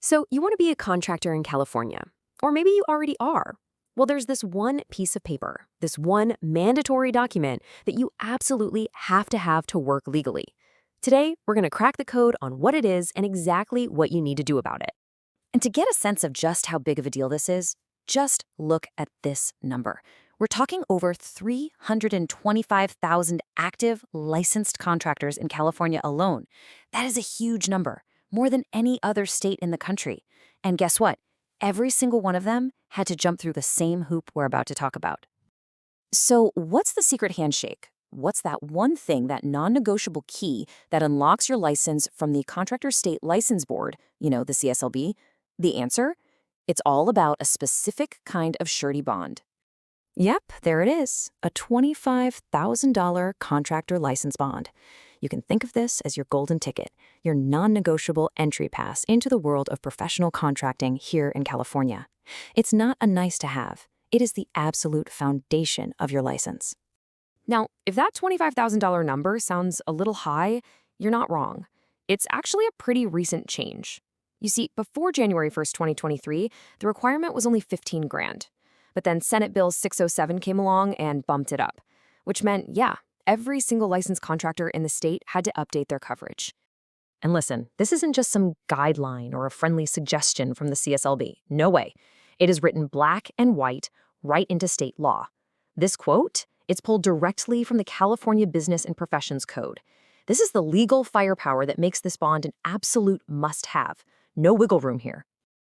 So you want to be a contractor in California, or maybe you already are. Well, there's this one piece of paper, this one mandatory document that you absolutely have to work legally. Today, we're going to crack the code on what it is and exactly what you need to do about it. And to get a sense of just how big of a deal this is, just look at this number. We're talking over 325,000 active licensed contractors in California alone. That is a huge number, more than any other state in the country. And guess what? Every single one of them had to jump through the same hoop we're about to talk about. So what's the secret handshake? What's that one thing, that non-negotiable key that unlocks your license from the Contractor State License Board, the CSLB? The answer? It's all about a specific kind of surety bond. Yep, there it is, a $25,000 contractor license bond. You can think of this as your golden ticket, your non-negotiable entry pass into the world of professional contracting here in California. It's not a nice-to-have. It is the absolute foundation of your license. Now, if that $25,000 number sounds a little high, you're not wrong. It's actually a pretty recent change. You see, before January 1st, 2023, the requirement was only $15,000. But then Senate Bill 607 came along and bumped it up, which meant, every single licensed contractor in the state had to update their coverage. And listen, this isn't just some guideline or a friendly suggestion from the CSLB. No way. It is written black and white right into state law. This quote, it's pulled directly from the California Business and Professions Code. This is the legal firepower that makes this bond an absolute must-have. No wiggle room here.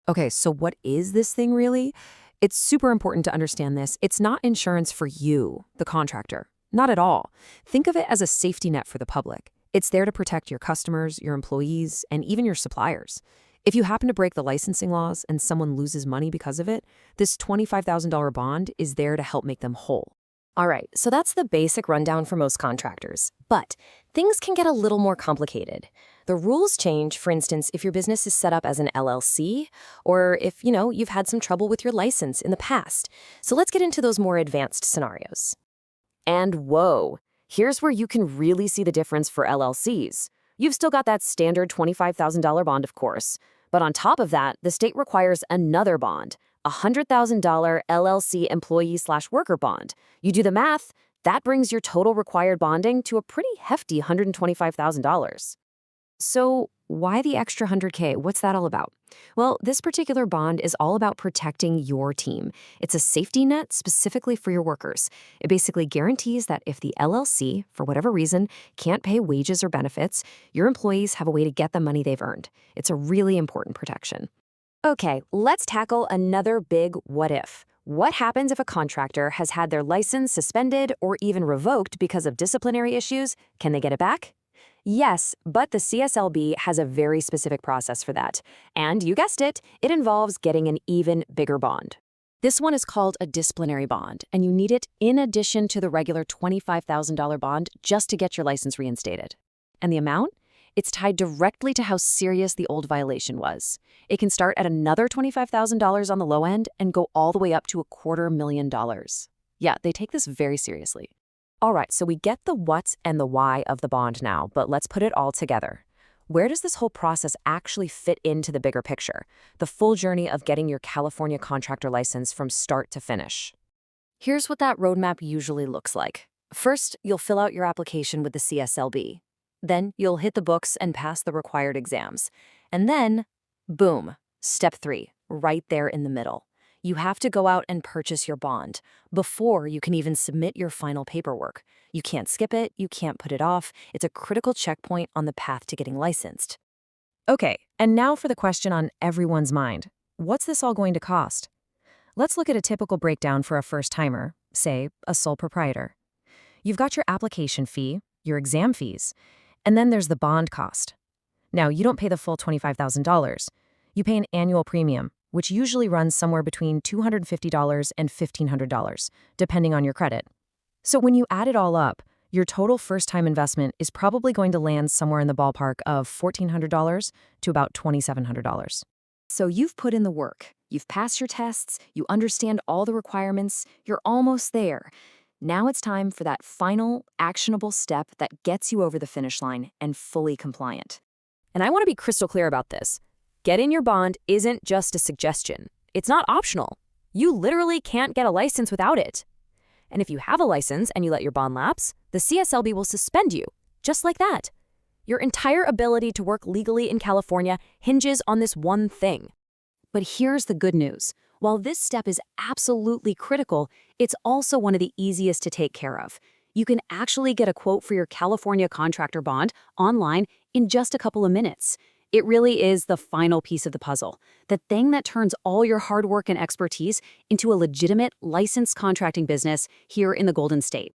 Okay, so what is this thing really? It's super important to understand this. It's not insurance for you, the contractor. Not at all. Think of it as a safety net for the public. It's there to protect your customers, your employees, and even your suppliers. If you happen to break the licensing laws and someone loses money because of it, this $25,000 bond is there to help make them whole. All right, so that's the basic rundown for most contractors. But things can get a little more complicated. The rules change, for instance, if your business is set up as an LLC, or if, you've had some trouble with your license in the past. So let's get into those more advanced scenarios. And whoa, here's where you can really see the difference for LLCs. You've still got that standard $25,000 bond, of course. But on top of that, the state requires another bond, a $100,000 LLC employee/worker bond. You do the math, that brings your total required bonding to a pretty hefty $125,000. So why the extra $100K? What's that all about? Well, this particular bond is all about protecting your team. It's a safety net specifically for your workers. It basically guarantees that if the LLC, for whatever reason, can't pay wages or benefits, your employees have a way to get the money they've earned. It's a really important protection. Okay, let's tackle another big what if. What happens if a contractor has had their license suspended or even revoked because of disciplinary issues? Can they get it back? Yes, but the CSLB has a very specific process for that. And you guessed it, it involves getting an even bigger bond. This one is called a disciplinary bond, and you need it in addition to the regular $25,000 bond just to get your license reinstated. And the amount? It's tied directly to how serious the old violation was. It can start at another $25,000 on the low end and go all the way up to $250,000. Yeah, they take this very seriously. All right, so we get the what and the why of the bond now, but let's put it all together. Where does this whole process actually fit into the bigger picture, the full journey of getting your California contractor license from start to finish? Here's what that roadmap usually looks like. First, you'll fill out your application with the CSLB. Then you'll hit the books and pass the required exams. And then, boom, step 3, right there in the middle. You have to go out and purchase your bond before you can even submit your final paperwork. You can't skip it, you can't put it off. It's a critical checkpoint on the path to getting licensed. Okay, and now for the question on everyone's mind. What's this all going to cost? Let's look at a typical breakdown for a first-timer, say, a sole proprietor. You've got your application fee, your exam fees, and then there's the bond cost. Now, you don't pay the full $25,000. You pay an annual premium, which usually runs somewhere between $250 and $1,500, depending on your credit. So when you add it all up, your total first-time investment is probably going to land somewhere in the ballpark of $1,400 to about $2,700. So you've put in the work. You've passed your tests. You understand all the requirements. You're almost there. Now it's time for that final, actionable step that gets you over the finish line and fully compliant. And I want to be crystal clear about this. Getting your bond isn't just a suggestion. It's not optional. You literally can't get a license without it. And if you have a license and you let your bond lapse, the CSLB will suspend you, just like that. Your entire ability to work legally in California hinges on this one thing. But here's the good news. While this step is absolutely critical, it's also one of the easiest to take care of. You can actually get a quote for your California contractor bond online in just a couple of minutes. It really is the final piece of the puzzle, the thing that turns all your hard work and expertise into a legitimate licensed contracting business here in the Golden State.